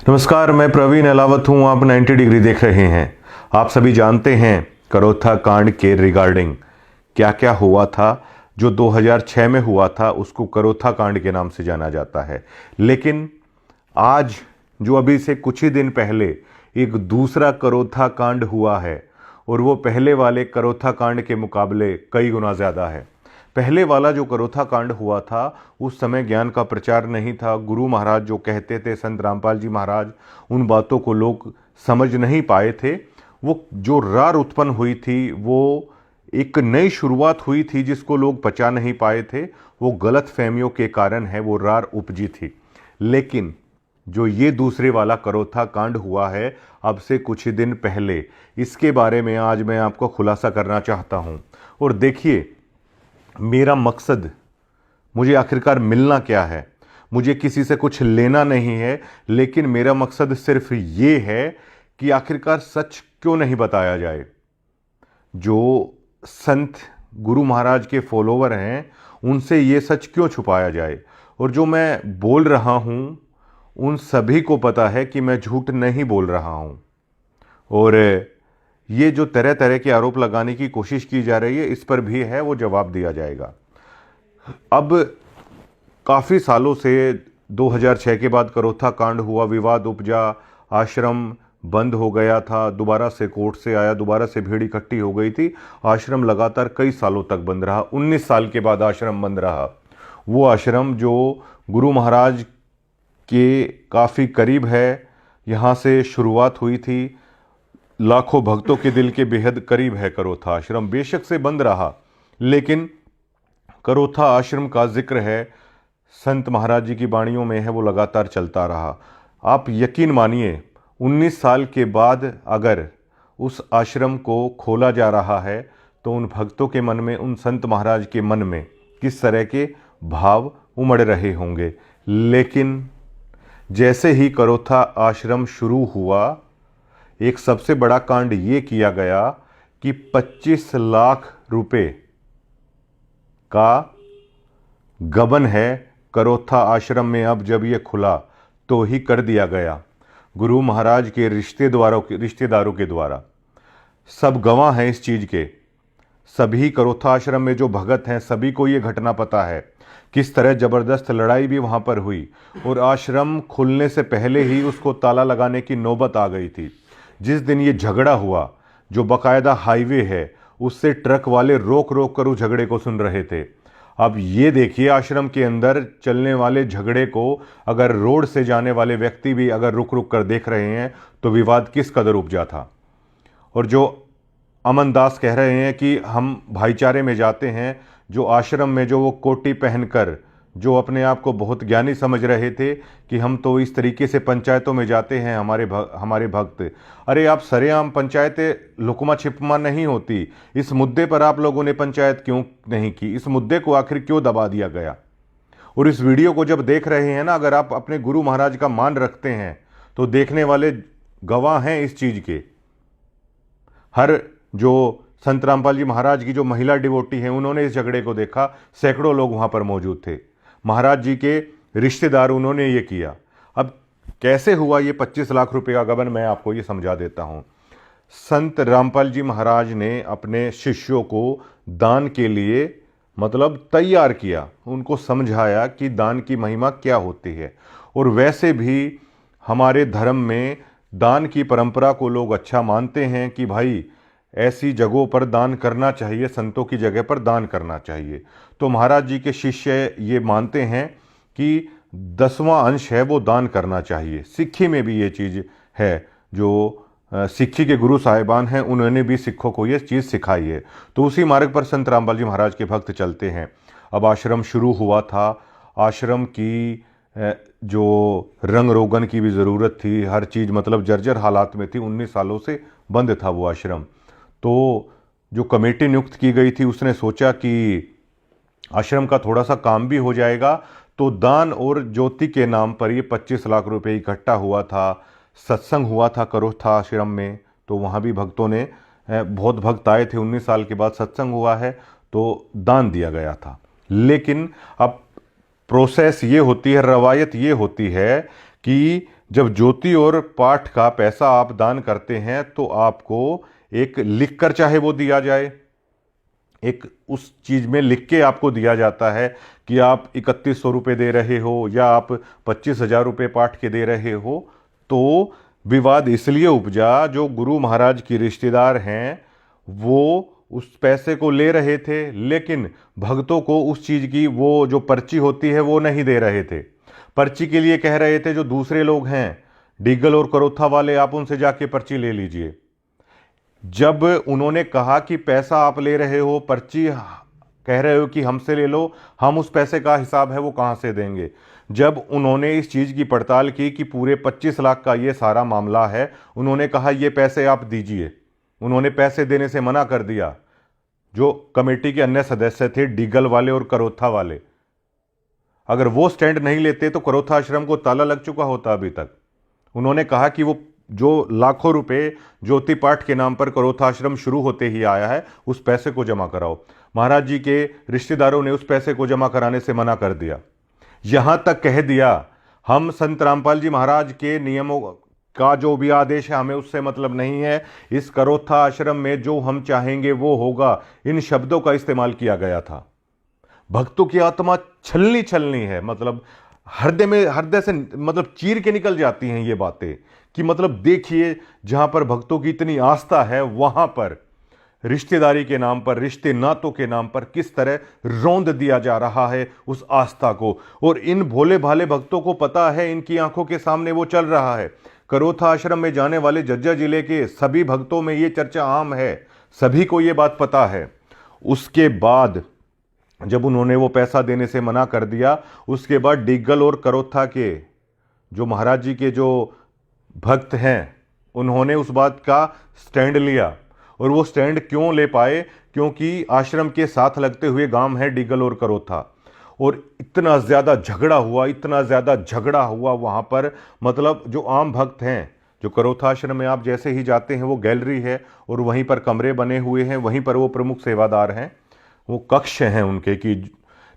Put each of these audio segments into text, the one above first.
नमस्कार, मैं प्रवीण अलावत हूँ। आप 90 डिग्री देख रहे हैं। आप सभी जानते हैं करोथा कांड के रिगार्डिंग क्या क्या हुआ था। जो 2006 में हुआ था उसको करोथा कांड के नाम से जाना जाता है। लेकिन आज जो अभी से कुछ ही दिन पहले एक दूसरा करोथा कांड हुआ है और वो पहले वाले करोथा कांड के मुकाबले कई गुना ज़्यादा है। पहले वाला जो करोथा कांड हुआ था उस समय ज्ञान का प्रचार नहीं था। गुरु महाराज जो कहते थे, संत रामपाल जी महाराज, उन बातों को लोग समझ नहीं पाए थे। वो जो रार उत्पन्न हुई थी वो एक नई शुरुआत हुई थी जिसको लोग पचा नहीं पाए थे। वो गलत फहमियों के कारण है वो रार उपजी थी। लेकिन जो ये दूसरे वाला करोथा कांड हुआ है अब से कुछ ही दिन पहले, इसके बारे में आज मैं आपको खुलासा करना चाहता हूँ। और देखिए, मेरा मकसद, मुझे आखिरकार मिलना क्या है। मुझे किसी से कुछ लेना नहीं है, लेकिन मेरा मकसद सिर्फ ये है कि आखिरकार सच क्यों नहीं बताया जाए। जो संत गुरु महाराज के फॉलोवर हैं उनसे ये सच क्यों छुपाया जाए। और जो मैं बोल रहा हूँ उन सभी को पता है कि मैं झूठ नहीं बोल रहा हूँ। और ये जो तरह तरह के आरोप लगाने की कोशिश की जा रही है, इस पर भी है वो जवाब दिया जाएगा। अब काफ़ी सालों से 2006 के बाद करोथा कांड हुआ, विवाद उपजा, आश्रम बंद हो गया था, दोबारा से कोर्ट से आया, दोबारा से भीड़ इकट्ठी हो गई थी। आश्रम लगातार कई सालों तक बंद रहा। 19 साल के बाद आश्रम बंद रहा। वो आश्रम जो गुरु महाराज के काफ़ी करीब है, यहाँ से शुरुआत हुई थी, लाखों भक्तों के दिल के बेहद करीब है करोथा आश्रम। बेशक से बंद रहा, लेकिन करोथा आश्रम का जिक्र है, संत महाराज जी की वाणियों में है, वो लगातार चलता रहा। आप यकीन मानिए, 19 साल के बाद अगर उस आश्रम को खोला जा रहा है तो उन भक्तों के मन में, उन संत महाराज के मन में किस तरह के भाव उमड़ रहे होंगे। लेकिन जैसे ही करोथा आश्रम शुरू हुआ, एक सबसे बड़ा कांड ये किया गया कि 25 लाख रुपए का गबन है करोथा आश्रम में। अब जब ये खुला तो ही कर दिया गया गुरु महाराज के रिश्तेदारों के द्वारा। सब गवाह हैं इस चीज़ के। सभी करोथा आश्रम में जो भगत हैं सभी को ये घटना पता है, किस तरह ज़बरदस्त लड़ाई भी वहाँ पर हुई। और आश्रम खुलने से पहले ही उसको ताला लगाने की नौबत आ गई थी। जिस दिन ये झगड़ा हुआ, जो बाकायदा हाईवे है, उससे ट्रक वाले रोक रोक कर उस झगड़े को सुन रहे थे। अब ये देखिए, आश्रम के अंदर चलने वाले झगड़े को अगर रोड से जाने वाले व्यक्ति भी अगर रुक रुक कर देख रहे हैं तो विवाद किस कदर उपजा था। और जो अमन दास कह रहे हैं कि हम भाईचारे में जाते हैं, जो आश्रम में जो वो कोटी पहनकर जो अपने आप को बहुत ज्ञानी समझ रहे थे कि हम तो इस तरीके से पंचायतों में जाते हैं हमारे भक्त। अरे आप सरेआम पंचायतें लुकमा छिपमा नहीं होती। इस मुद्दे पर आप लोगों ने पंचायत क्यों नहीं की? इस मुद्दे को आखिर क्यों दबा दिया गया? और इस वीडियो को जब देख रहे हैं ना, अगर आप अपने गुरु महाराज का मान रखते हैं तो देखने वाले गवाह हैं इस चीज़ के। हर जो संत रामपाल जी महाराज की जो महिला डिवोटी हैं उन्होंने इस झगड़े को देखा। सैकड़ों लोग वहाँ पर मौजूद थे। महाराज जी के रिश्तेदार, उन्होंने ये किया। अब कैसे हुआ ये 25 लाख रुपए का गबन, मैं आपको ये समझा देता हूँ। संत रामपाल जी महाराज ने अपने शिष्यों को दान के लिए तैयार किया, उनको समझाया कि दान की महिमा क्या होती है। और वैसे भी हमारे धर्म में दान की परंपरा को लोग अच्छा मानते हैं कि भाई ऐसी जगहों पर दान करना चाहिए, संतों की जगह पर दान करना चाहिए। तो महाराज जी के शिष्य ये मानते हैं कि 10वां अंश है वो दान करना चाहिए। सिक्खी में भी ये चीज़ है, जो सिक्खी के गुरु साहिबान हैं उन्होंने भी सिखों को ये चीज़ सिखाई है। तो उसी मार्ग पर संत रामपाल जी महाराज के भक्त चलते हैं। अब आश्रम शुरू हुआ था। आश्रम की जो रंग रोगन की भी ज़रूरत थी, हर चीज़ जर्जर हालात में थी। 19 सालों से बंद था वो आश्रम। तो जो कमेटी नियुक्त की गई थी उसने सोचा कि आश्रम का थोड़ा सा काम भी हो जाएगा, तो दान और ज्योति के नाम पर ये 25 लाख रुपए इकट्ठा हुआ था। सत्संग हुआ था करोथा आश्रम में, तो वहाँ भी भक्तों ने, बहुत भक्त आए थे। 19 साल के बाद सत्संग हुआ है तो दान दिया गया था। लेकिन अब प्रोसेस ये होती है, रवायत ये होती है कि जब ज्योति और पाठ का पैसा आप दान करते हैं तो आपको एक लिख कर चाहे वो दिया जाए, एक उस चीज में लिख के आपको दिया जाता है कि आप 3100 रुपये दे रहे हो या आप 25,000 रुपये पाठ के दे रहे हो। तो विवाद इसलिए उपजा, जो गुरु महाराज की रिश्तेदार हैं वो उस पैसे को ले रहे थे, लेकिन भक्तों को उस चीज की वो जो पर्ची होती है वो नहीं दे रहे थे। पर्ची के लिए कह रहे थे जो दूसरे लोग हैं, डीगल और करोथा वाले, आप उनसे जाके पर्ची ले लीजिए। जब उन्होंने कहा कि पैसा आप ले रहे हो, पर्ची कह रहे हो कि हमसे ले लो, हम उस पैसे का हिसाब है वो कहां से देंगे। जब उन्होंने इस चीज की पड़ताल की कि पूरे 25 लाख का ये सारा मामला है, उन्होंने कहा ये पैसे आप दीजिए। उन्होंने पैसे देने से मना कर दिया। जो कमेटी के अन्य सदस्य थे, डीगल वाले और करोथा वाले, अगर वो स्टैंड नहीं लेते तो करोथा आश्रम को ताला लग चुका होता अभी तक। उन्होंने कहा कि वो जो लाखों रुपए ज्योति पाठ के नाम पर करोथा आश्रम शुरू होते ही आया है, उस पैसे को जमा कराओ। महाराज जी के रिश्तेदारों ने उस पैसे को जमा कराने से मना कर दिया। यहां तक कह दिया, हम संत रामपाल जी महाराज के नियमों का जो भी आदेश है हमें उससे मतलब नहीं है, इस करोथा आश्रम में जो हम चाहेंगे वो होगा। इन शब्दों का इस्तेमाल किया गया था। भक्तों की आत्मा छलनी छलनी है, मतलब हृदय से मतलब चीर के निकल जाती हैं ये बातें कि मतलब देखिए, जहां पर भक्तों की इतनी आस्था है वहां पर रिश्तेदारी के नाम पर, रिश्ते नातों के नाम पर किस तरह रौंद दिया जा रहा है उस आस्था को। और इन भोले भाले भक्तों को पता है, इनकी आंखों के सामने वो चल रहा है। करोथा आश्रम में जाने वाले जज्जर जिले के सभी भक्तों में ये चर्चा आम है, सभी को ये बात पता है। उसके बाद जब उन्होंने वो पैसा देने से मना कर दिया, उसके बाद डीगल और करोथा के जो महाराज जी के जो भक्त हैं, उन्होंने उस बात का स्टैंड लिया। और वो स्टैंड क्यों ले पाए? क्योंकि आश्रम के साथ लगते हुए गांव है डीगल और करोथा। और इतना ज़्यादा झगड़ा हुआ, इतना ज़्यादा झगड़ा हुआ वहाँ पर, मतलब जो आम भक्त हैं, जो करोथा आश्रम में आप जैसे ही जाते हैं वो गैलरी है और वहीं पर कमरे बने हुए हैं, वहीं पर वो प्रमुख सेवादार हैं, वो कक्ष हैं उनके कि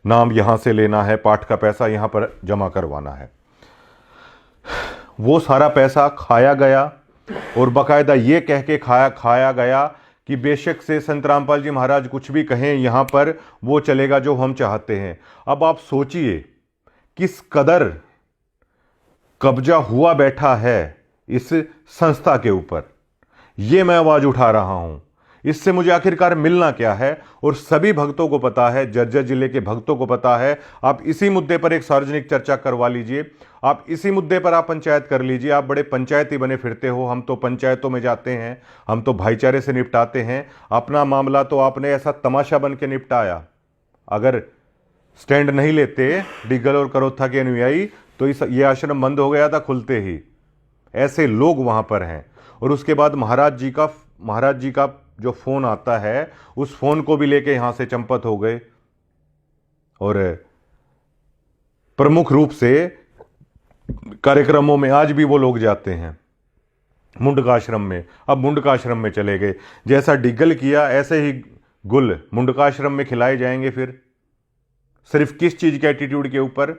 नाम यहाँ से लेना है, पाठ का पैसा यहाँ पर जमा करवाना है। वो सारा पैसा खाया गया और बाकायदा ये कह के खाया गया कि बेशक से संत रामपाल जी महाराज कुछ भी कहें, यहाँ पर वो चलेगा जो हम चाहते हैं। अब आप सोचिए किस कदर कब्जा हुआ बैठा है इस संस्था के ऊपर। ये मैं आवाज उठा रहा हूं, इससे मुझे आखिरकार मिलना क्या है। और सभी भक्तों को पता है, जज्जर जिले के भक्तों को पता है। आप इसी मुद्दे पर एक सार्वजनिक चर्चा करवा लीजिए, आप इसी मुद्दे पर आप पंचायत कर लीजिए। आप बड़े पंचायती बने फिरते हो, हम तो पंचायतों में जाते हैं, हम तो भाईचारे से निपटाते हैं। अपना मामला तो आपने ऐसा तमाशा बन के निपटाया। अगर स्टैंड नहीं लेते डीगल और करोथा के अनुयायी तो ये आश्रम बंद हो गया था खुलते ही। ऐसे लोग वहां पर हैं। और उसके बाद महाराज जी का जो फोन आता है, उस फोन को भी लेके यहां से चंपत हो गए। और प्रमुख रूप से कार्यक्रमों में आज भी वो लोग जाते हैं मुंडका आश्रम में। अब मुंडका आश्रम में चले गए, जैसा डीगल किया ऐसे ही गुल मुंडका आश्रम में खिलाए जाएंगे। फिर सिर्फ किस चीज के एटीट्यूड के ऊपर?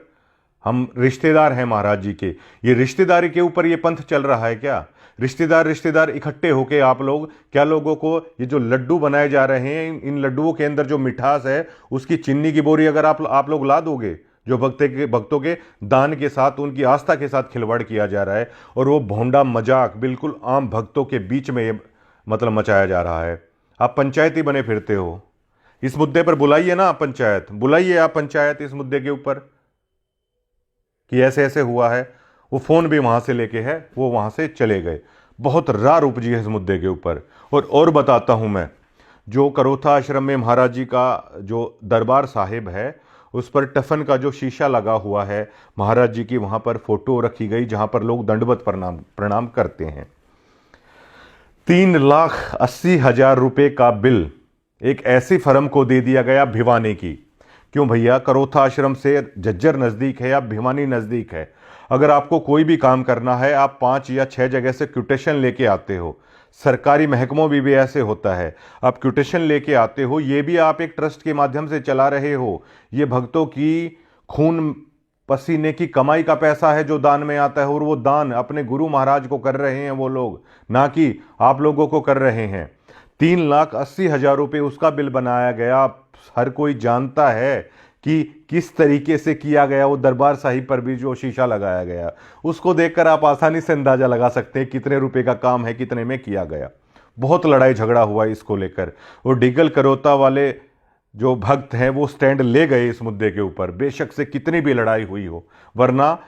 हम रिश्तेदार हैं महाराज जी के, ये रिश्तेदारी के ऊपर ये पंथ चल रहा है क्या? रिश्तेदार इकट्ठे होके आप लोग क्या लोगों को ये जो लड्डू बनाए जा रहे हैं, इन लड्डुओं के अंदर जो मिठास है उसकी चीनी की बोरी अगर आप लोग ला दोगे, जो भक्तों के दान के साथ, उनकी आस्था के साथ खिलवाड़ किया जा रहा है। और वो भोंडा मजाक बिल्कुल आम भक्तों के बीच में ये मतलब मचाया जा रहा है। आप पंचायती बने फिरते हो। इस मुद्दे पर बुलाइए ना आप पंचायत, बुलाइए आप पंचायत इस मुद्दे के ऊपर कि ऐसे ऐसे हुआ है। वो फोन भी वहां से लेके है, वो वहां से चले गए। बहुत रार उपजी है इस मुद्दे के ऊपर। और बताता हूं मैं, जो करोथा आश्रम में महाराज जी का जो दरबार साहिब है, उस पर टफन का जो शीशा लगा हुआ है, महाराज जी की वहां पर फोटो रखी गई जहां पर लोग दंडवत प्रणाम करते हैं। 3,80,000 रुपए का बिल एक ऐसी फर्म को दे दिया गया भिवानी की। क्यों भैया? करोथा आश्रम से जज्जर नजदीक है या भिवानी नजदीक है। अगर आपको कोई भी काम करना है, आप 5 या 6 जगह से क्यूटेशन लेके आते हो। सरकारी महकमों भी ऐसे होता है, आप क्यूटेशन लेके आते हो। ये भी आप एक ट्रस्ट के माध्यम से चला रहे हो। ये भक्तों की खून पसीने की कमाई का पैसा है जो दान में आता है, और वो दान अपने गुरु महाराज को कर रहे हैं वो लोग, ना कि आप लोगों को कर रहे हैं। 3,80,000 रुपये उसका बिल बनाया गया। हर कोई जानता है कि किस तरीके से किया गया। वो दरबार साहिब पर भी जो शीशा लगाया गया, उसको देखकर आप आसानी से अंदाजा लगा सकते हैं कितने रुपए का काम है, कितने में किया गया। बहुत लड़ाई झगड़ा हुआ इसको लेकर, और डिगल करोता वाले जो भक्त हैं वो स्टैंड ले गए इस मुद्दे के ऊपर, बेशक से कितनी भी लड़ाई हुई हो, वरना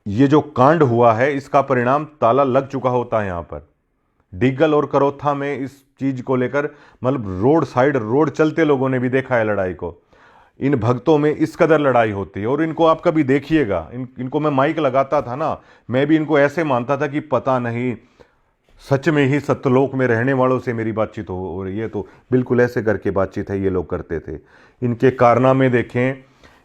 ये जो कांड हुआ है इसका परिणाम ताला लग चुका होता है। यहां पर डिगल और करोथा में इस चीज को लेकर मतलब रोड साइड रोड चलते लोगों ने भी देखा है लड़ाई को। इन भक्तों में इस कदर लड़ाई होती है, और इनको आप कभी देखिएगा, इनको मैं माइक लगाता था ना, मैं भी इनको ऐसे मानता था कि पता नहीं सच में ही सत्यलोक में रहने वालों से मेरी बातचीत हो रही है। तो बिल्कुल ऐसे करके बातचीत है ये लोग करते थे। इनके कारनामे देखें।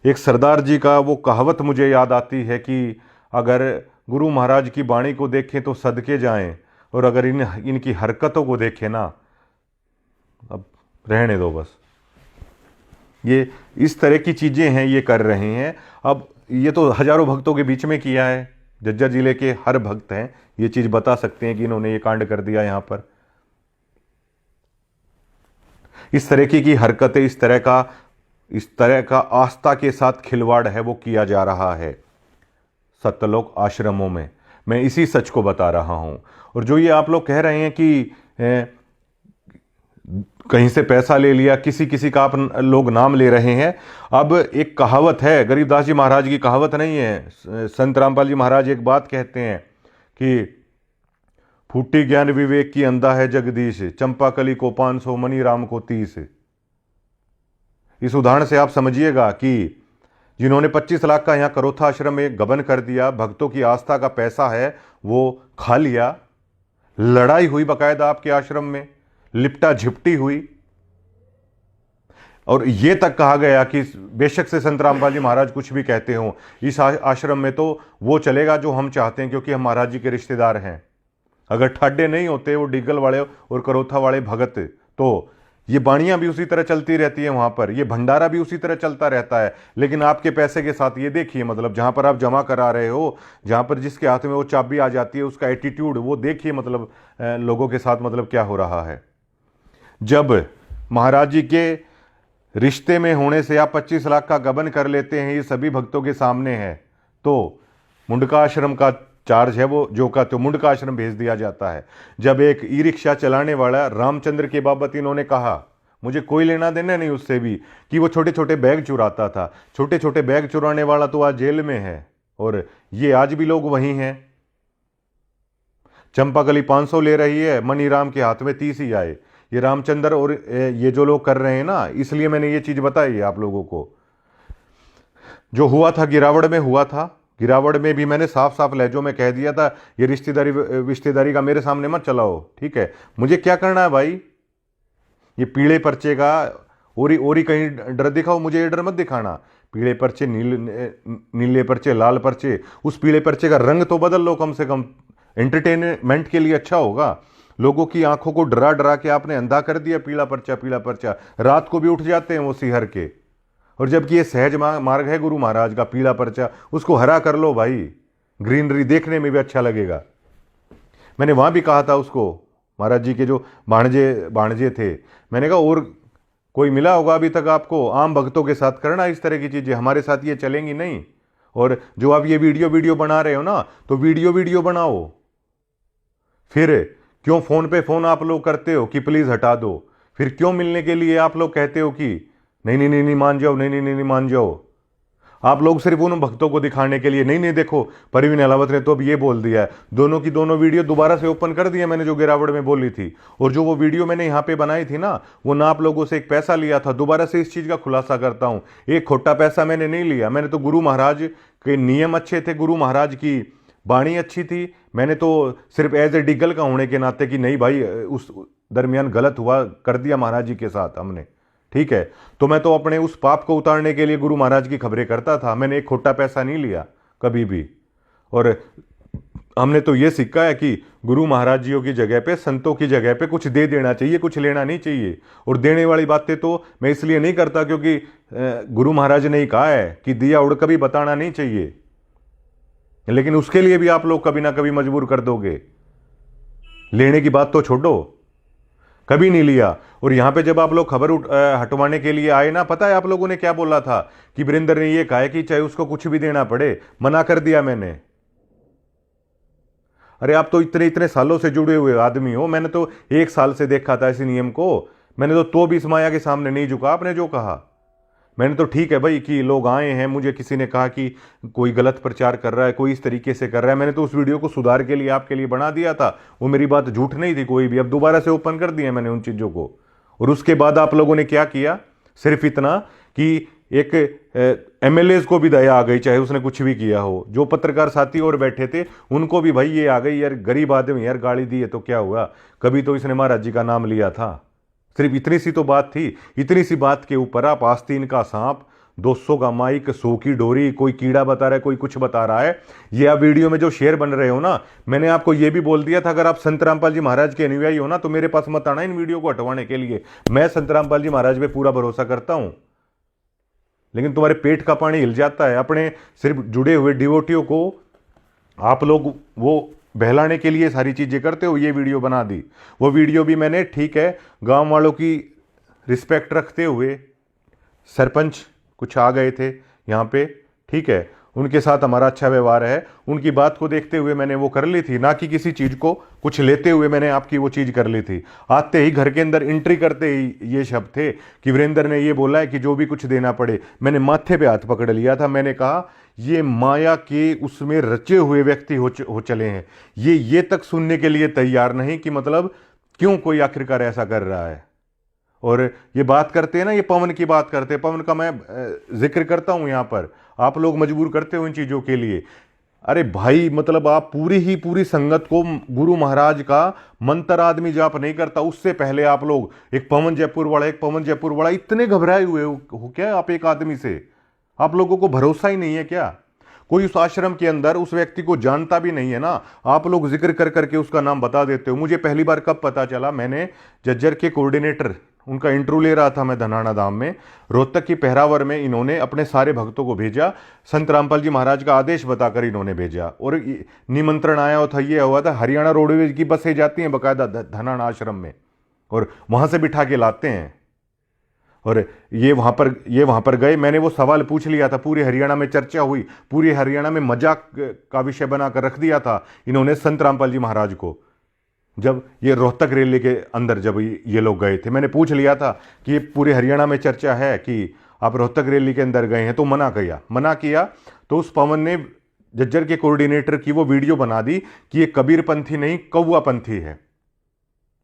एक सरदार जी का वो कहावत मुझे याद आती है कि अगर गुरु महाराज की वाणी को देखें तो सदके जाएं, और अगर इनकी हरकतों को देखें ना, अब रहने दो बस। ये इस तरह की चीज़ें हैं ये कर रहे हैं। अब ये तो हजारों भक्तों के बीच में किया है। झज्जर जिले के हर भक्त हैं ये चीज़ बता सकते हैं कि इन्होंने ये कांड कर दिया। यहां पर इस तरह की हरकतें, इस तरह का आस्था के साथ खिलवाड़ है वो किया जा रहा है सत्यलोक आश्रमों में। मैं इसी सच को बता रहा हूं। और जो ये आप लोग कह रहे हैं कि कहीं से पैसा ले लिया, किसी किसी का आप लोग नाम ले रहे हैं। अब एक कहावत है, गरीबदास जी महाराज की कहावत नहीं है, संत रामपाल जी महाराज एक बात कहते हैं कि फूटी ज्ञान विवेक की अंधा है जगदीश, चंपा कली को 500 मनी राम को 30। इस उदाहरण से आप समझिएगा कि जिन्होंने 25 लाख का यहां करोथा आश्रम में गबन कर दिया, भक्तों की आस्था का पैसा है वो खा लिया। लड़ाई हुई बाकायदा आपके आश्रम में, लिपटा झिपटी हुई, और यह तक कहा गया कि बेशक से संत रामपाल जी महाराज कुछ भी कहते हो, इस आश्रम में तो वो चलेगा जो हम चाहते हैं, क्योंकि हम महाराज जी के रिश्तेदार हैं। अगर ठाड्डे नहीं होते वो डिगल वाले और करोथा वाले भगत, तो ये बाणियां भी उसी तरह चलती रहती है वहां पर, ये भंडारा भी उसी तरह चलता रहता है। लेकिन आपके पैसे के साथ ये देखिए, मतलब जहां पर आप जमा करा रहे हो, जहां पर जिसके हाथ में वो चाबी आ जाती है, उसका एटीट्यूड वो देखिए, मतलब लोगों के साथ मतलब क्या हो रहा है। जब महाराज जी के रिश्ते में होने से आप 25 लाख का गबन कर लेते हैं, ये सभी भक्तों के सामने है, तो मुंडका आश्रम का चार्ज है वो जो का तो मुंडका आश्रम भेज दिया जाता है। जब एक ई रिक्शा चलाने वाला रामचंद्र के बाबत इन्होंने कहा, मुझे कोई लेना देना नहीं उससे भी, कि वो छोटे छोटे बैग चुराता था, छोटे छोटे बैग चुराने वाला तो आज जेल में है, और ये आज भी लोग वहीं हैं। चंपाकली 500 ले रही है, मनीराम के हाथ में 30 ही आए। ये रामचंद्र और ये जो लोग कर रहे हैं ना, इसलिए मैंने ये चीज बताई है आप लोगों को। जो हुआ था गिरावड़ में हुआ था, गिरावड़ में भी मैंने साफ साफ लहजों में कह दिया था, ये रिश्तेदारी का मेरे सामने मत चलाओ, ठीक है। मुझे क्या करना है भाई, ये पीले पर्चे का ओरी कहीं डर दिखाओ, मुझे ये डर मत दिखाना। पीले पर्चे, नीले पर्चे, लाल पर्चे, उस पीले पर्चे का रंग तो बदल लो कम से कम, एंटरटेनमेंट के लिए अच्छा होगा। लोगों की आंखों को डरा डरा के आपने अंधा कर दिया, पीला पर्चा पीला पर्चा, रात को भी उठ जाते हैं वो सिहर के। और जबकि ये सहज मार्ग है गुरु महाराज का, पीला पर्चा, उसको हरा कर लो भाई, ग्रीनरी देखने में भी अच्छा लगेगा। मैंने वहां भी कहा था उसको, महाराज जी के जो भाणजे थे, मैंने कहा और कोई मिला होगा अभी तक आपको, आम भक्तों के साथ करना इस तरह की चीजें, हमारे साथ ये चलेंगी नहीं। और जो आप ये वीडियो बना रहे हो ना, तो वीडियो बनाओ, फिर क्यों फोन पे फोन आप लोग करते हो कि प्लीज हटा दो, फिर क्यों मिलने के लिए आप लोग कहते हो कि नहीं मान जाओ, नहीं मान जाओ। आप लोग सिर्फ उन भक्तों को दिखाने के लिए, नहीं देखो परवीन अलावत ने तो अब ये बोल दिया है, दोनों की दोनों वीडियो दोबारा से ओपन कर दिया मैंने, जो गिरावड़ में बोली थी। और जो वो वीडियो मैंने यहाँ पे बनाई थी ना, वो ना आप लोगों से एक पैसा लिया था। दोबारा से इस चीज का खुलासा करता हूं, एक खोटा पैसा मैंने नहीं लिया। मैंने तो गुरु महाराज के नियम अच्छे थे, गुरु महाराज की बाणी अच्छी थी। मैंने तो सिर्फ एज ए डिगल का होने के नाते कि नहीं भाई उस दरमियान गलत हुआ, कर दिया महाराज जी के साथ हमने, ठीक है, तो मैं तो अपने उस पाप को उतारने के लिए गुरु महाराज की खबरें करता था। मैंने एक खोटा पैसा नहीं लिया कभी भी। और हमने तो ये सीखा है कि गुरु महाराज जियों की जगह पे, संतों की जगह पे कुछ दे देना चाहिए, कुछ लेना नहीं चाहिए। और देने वाली बातें तो मैं इसलिए नहीं करता क्योंकि गुरु महाराज ने ही कहा है कि दिया उड़ कभी बताना नहीं चाहिए, लेकिन उसके लिए भी आप लोग कभी ना कभी मजबूर कर दोगे। लेने की बात तो छोड़ो, कभी नहीं लिया। और यहां पे जब आप लोग खबर हटवाने के लिए आए ना, पता है आप लोगों ने क्या बोला था कि वीरेंद्र ने ये कहा है कि चाहे उसको कुछ भी देना पड़े, मना कर दिया मैंने। अरे आप तो इतने इतने सालों से जुड़े हुए आदमी हो, मैंने तो 1 साल से देखा था इस नियम को। मैंने तो भी इस माया के सामने नहीं झुका। आपने जो कहा, मैंने तो ठीक है भाई कि लोग आए हैं, मुझे किसी ने कहा कि कोई गलत प्रचार कर रहा है, कोई इस तरीके से कर रहा है, मैंने तो उस वीडियो को सुधार के लिए आपके लिए बना दिया था। वो मेरी बात झूठ नहीं थी कोई भी। अब दोबारा से ओपन कर दिया मैंने उन चीज़ों को। और उसके बाद आप लोगों ने क्या किया, सिर्फ इतना कि एक एमएलए को भी दया आ गई, चाहे उसने कुछ भी किया हो। जो पत्रकार साथी और बैठे थे उनको भी भाई ये आ गई, यार गरीब आदमी यार, गाली दी है तो क्या हुआ, कभी तो इसने महाराज जी का नाम लिया था। सिर्फ इतनी सी तो बात थी। इतनी सी बात के ऊपर आप आस्तीन का सांप, 200 का माइक, 100 की डोरी, कोई कीड़ा बता रहा है, कोई कुछ बता रहा है। ये आप वीडियो में जो शेयर बन रहे हो ना, मैंने आपको ये भी बोल दिया था अगर आप संत रामपाल जी महाराज के अनुयायी हो ना तो मेरे पास मत आना इन वीडियो को हटवाने के लिए। मैं संत रामपाल जी महाराज पे पूरा भरोसा करता हूं, लेकिन तुम्हारे पेट का पानी हिल जाता है। अपने सिर्फ जुड़े हुए डिवोटियों को आप लोग वो बहलाने के लिए सारी चीजें करते हो। ये वीडियो बना दी, वो वीडियो भी मैंने, ठीक है, गांव वालों की रिस्पेक्ट रखते हुए, सरपंच कुछ आ गए थे यहाँ पे, ठीक है, उनके साथ हमारा अच्छा व्यवहार है, उनकी बात को देखते हुए मैंने वो कर ली थी, ना कि किसी चीज को कुछ लेते हुए मैंने आपकी वो चीज कर ली थी। आते ही घर के अंदर एंट्री करते ही ये शब्द थे कि वीरेंद्र ने ये बोला है कि जो भी कुछ देना पड़े। मैंने माथे पे हाथ पकड़ लिया था, मैंने कहा ये माया के उसमें रचे हुए व्यक्ति हो चले हैं, ये तक सुनने के लिए तैयार नहीं कि मतलब क्यों कोई आखिरकार ऐसा कर रहा है। और ये बात करते हैं ना, ये पवन की बात करते हैं, पवन का मैं जिक्र करता हूं यहां पर, आप लोग मजबूर करते हो इन चीजों के लिए। अरे भाई मतलब आप पूरी संगत को, गुरु महाराज का मंत्र आदमी जाप नहीं करता, उससे पहले आप लोग एक पवन जयपुर वाला इतने घबराए हुए हो क्या आप एक आदमी से? आप लोगों को भरोसा ही नहीं है क्या? कोई उस आश्रम के अंदर उस व्यक्ति को जानता भी नहीं है ना, आप लोग जिक्र कर करके उसका नाम बता देते हो। मुझे पहली बार कब पता चला, मैंने जज्जर के कोऑर्डिनेटर, उनका इंटरव्यू ले रहा था मैं धनाना धाम में, रोहतक की पहरावर में इन्होंने अपने सारे भक्तों को भेजा, संत रामपाल जी महाराज का आदेश बताकर इन्होंने भेजा। और निमंत्रण आया था, ये हुआ था, हरियाणा रोडवेज की बसें जाती हैं बाकायदा धनाना आश्रम में, और वहां से बिठा के लाते हैं। और ये वहां पर गए, मैंने वो सवाल पूछ लिया था, पूरे हरियाणा में चर्चा हुई, पूरे हरियाणा में मजाक का विषय बनाकर रख दिया था इन्होंने संत रामपाल जी महाराज को। जब ये रोहतक रैली के अंदर जब ये लोग गए थे, मैंने पूछ लिया था कि ये पूरे हरियाणा में चर्चा है कि आप रोहतक रैली के अंदर गए हैं, तो मना किया। तो उस पवन ने जज्जर के कोऑर्डिनेटर की वो वीडियो बना दी कि ये कबीर पंथी नहीं, कौवा पंथी है।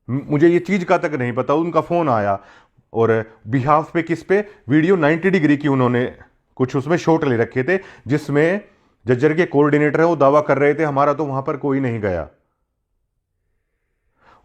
मुझे ये चीज का तक नहीं पता। उनका फोन आया और बिहाफ पे, किस पे, वीडियो 90 डिग्री की उन्होंने कुछ उसमें शॉट ले रखे थे, जिसमें जज्जर के कोऑर्डिनेटर है वो दावा कर रहे थे हमारा तो वहां पर कोई नहीं गया।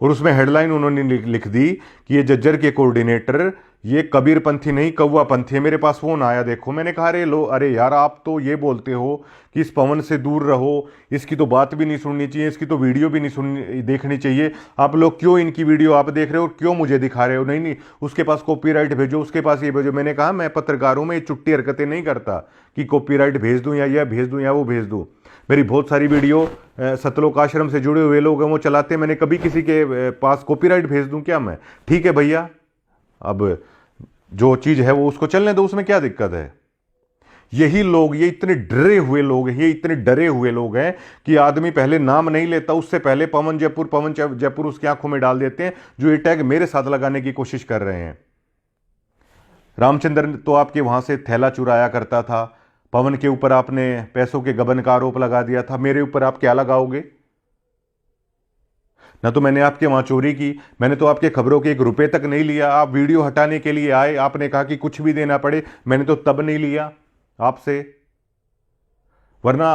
और उसमें हेडलाइन उन्होंने लिख दी कि ये जज्जर के कोऑर्डिनेटर ये कबीर पंथी नहीं, कौवा पंथी है। मेरे पास फोन आया, देखो। मैंने कहा अरे यार आप तो ये बोलते हो कि इस पवन से दूर रहो, इसकी तो बात भी नहीं सुननी चाहिए, इसकी तो वीडियो भी नहीं देखनी चाहिए, आप लोग क्यों इनकी वीडियो आप देख रहे हो, क्यों मुझे दिखा रहे हो? नहीं, उसके पास कॉपीराइट भेजो, उसके पास ये भेजो। मैंने कहा मैं पत्रकारों में ये चुट्टी हरकतें नहीं करता कि कॉपीराइट भेज दूं या यह भेज दूं या वो भेज दूं। मेरी बहुत सारी वीडियो सतलोक आश्रम से जुड़े हुए लोग हैं वो चलाते हैं, मैंने कभी किसी के पास कॉपीराइट भेज दूं क्या मैं? ठीक है भैया, अब जो चीज है वो उसको चलने दो, उसमें क्या दिक्कत है? यही लोग, ये इतने डरे हुए लोग हैं, ये इतने डरे हुए लोग हैं कि आदमी पहले नाम नहीं लेता, उससे पहले पवन जयपुर उसकी आंखों में डाल देते हैं, जो ये टैग मेरे साथ लगाने की कोशिश कर रहे हैं। रामचंद्र तो आपके वहां से थैला चुराया करता था, पवन के ऊपर आपने पैसों के गबन का आरोप लगा दिया था, मेरे ऊपर आप क्या लगाओगे? ना तो मैंने आपके वहां चोरी की, मैंने तो आपके खबरों के 1 रुपए तक नहीं लिया। आप वीडियो हटाने के लिए आए, आपने कहा कि कुछ भी देना पड़े, मैंने तो तब नहीं लिया आपसे। वरना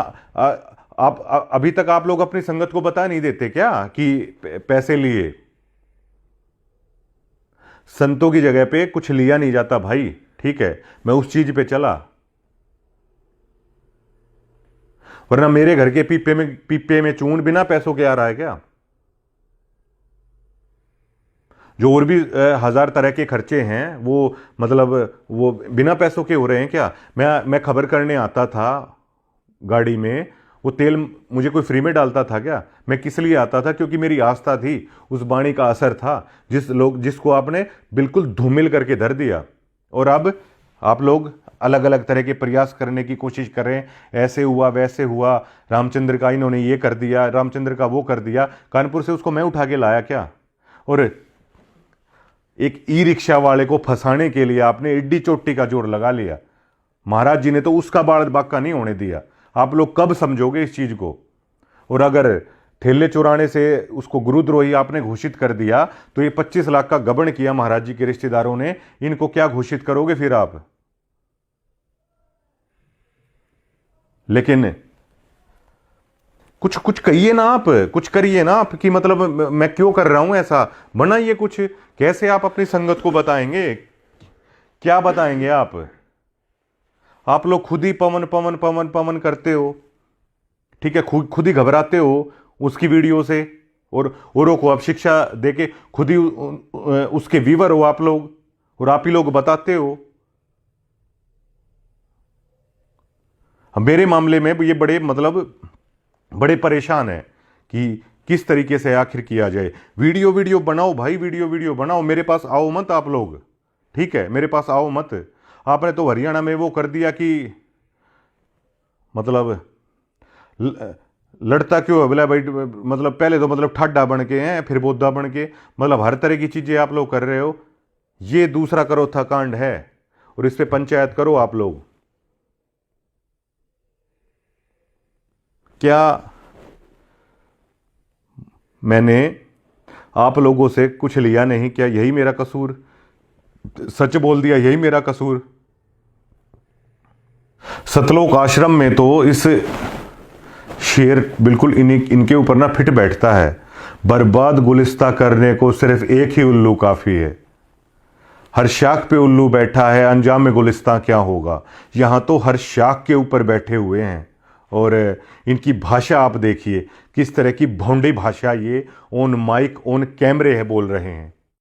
आप अभी तक आप लोग अपनी संगत को बता नहीं देते क्या कि पैसे लिए? संतों की जगह पे कुछ लिया नहीं जाता भाई, ठीक है, मैं उस चीज पे चला। वरना मेरे घर के पीपे में चून बिना पैसों के आ रहा है क्या? जो और भी 1000 तरह के खर्चे हैं वो मतलब वो बिना पैसों के हो रहे हैं क्या? मैं खबर करने आता था गाड़ी में, वो तेल मुझे कोई फ्री में डालता था क्या? मैं किस लिए आता था? क्योंकि मेरी आस्था थी, उस वाणी का असर था जिसको आपने बिल्कुल धूमिल करके धर दिया। और अब आप लोग अलग अलग तरह के प्रयास करने की कोशिश कर रहे हैं, ऐसे हुआ वैसे हुआ, रामचंद्र का इन्होंने ये कर दिया, रामचंद्र का वो कर दिया। कानपुर से उसको मैं उठा के लाया क्या? और एक ई रिक्शा वाले को फंसाने के लिए आपने एड्डी चोटी का जोर लगा लिया। महाराज जी ने तो उसका बाल बाका नहीं होने दिया। आप लोग कब समझोगे इस चीज को? और अगर ठेले चुराने से उसको गुरुद्रोही आपने घोषित कर दिया तो ये 25 लाख का गबन किया महाराज जी के रिश्तेदारों ने, इनको क्या घोषित करोगे फिर आप? लेकिन कुछ कुछ कहिए ना आप, कुछ करिए ना आप कि मतलब मैं क्यों कर रहा हूं ऐसा, बनाइए कुछ। कैसे आप अपनी संगत को बताएंगे? क्या बताएंगे आप? आप लोग खुद ही पवन पवन पवन पवन करते हो, ठीक है, खुद ही घबराते हो उसकी वीडियो से, और औरों को आप शिक्षा देके खुद ही उसके व्यूअर हो आप लोग, और आप ही लोग बताते हो। मेरे मामले में ये बड़े परेशान है कि किस तरीके से आखिर किया जाए। वीडियो बनाओ भाई, वीडियो बनाओ, मेरे पास आओ मत आप लोग, ठीक है, मेरे पास आओ मत। आपने तो हरियाणा में वो कर दिया कि मतलब लड़ता क्यों है बोला भाई, मतलब पहले तो मतलब ठाडा बन के हैं, फिर बोधा बन के, मतलब हर तरह की चीजें आप लोग कर रहे हो। ये दूसरा करोथा कांड है और इस पे पंचायत करो आप लोग। क्या मैंने आप लोगों से कुछ लिया नहीं? क्या यही मेरा कसूर? सच बोल दिया, यही मेरा कसूर? सतलोक आश्रम में तो इस शेर बिल्कुल इनके ऊपर ना फिट बैठता है। बर्बाद गुलिस्ता करने को सिर्फ एक ही उल्लू काफी है। हर शाख पे उल्लू बैठा है, अंजाम में गुलिस्ता क्या होगा। यहां तो हर शाख के ऊपर बैठे हुए हैं और इनकी भाषा आप देखिए, किस तरह की भौंडी भाषा ये ऑन माइक ऑन कैमरे है बोल रहे हैं।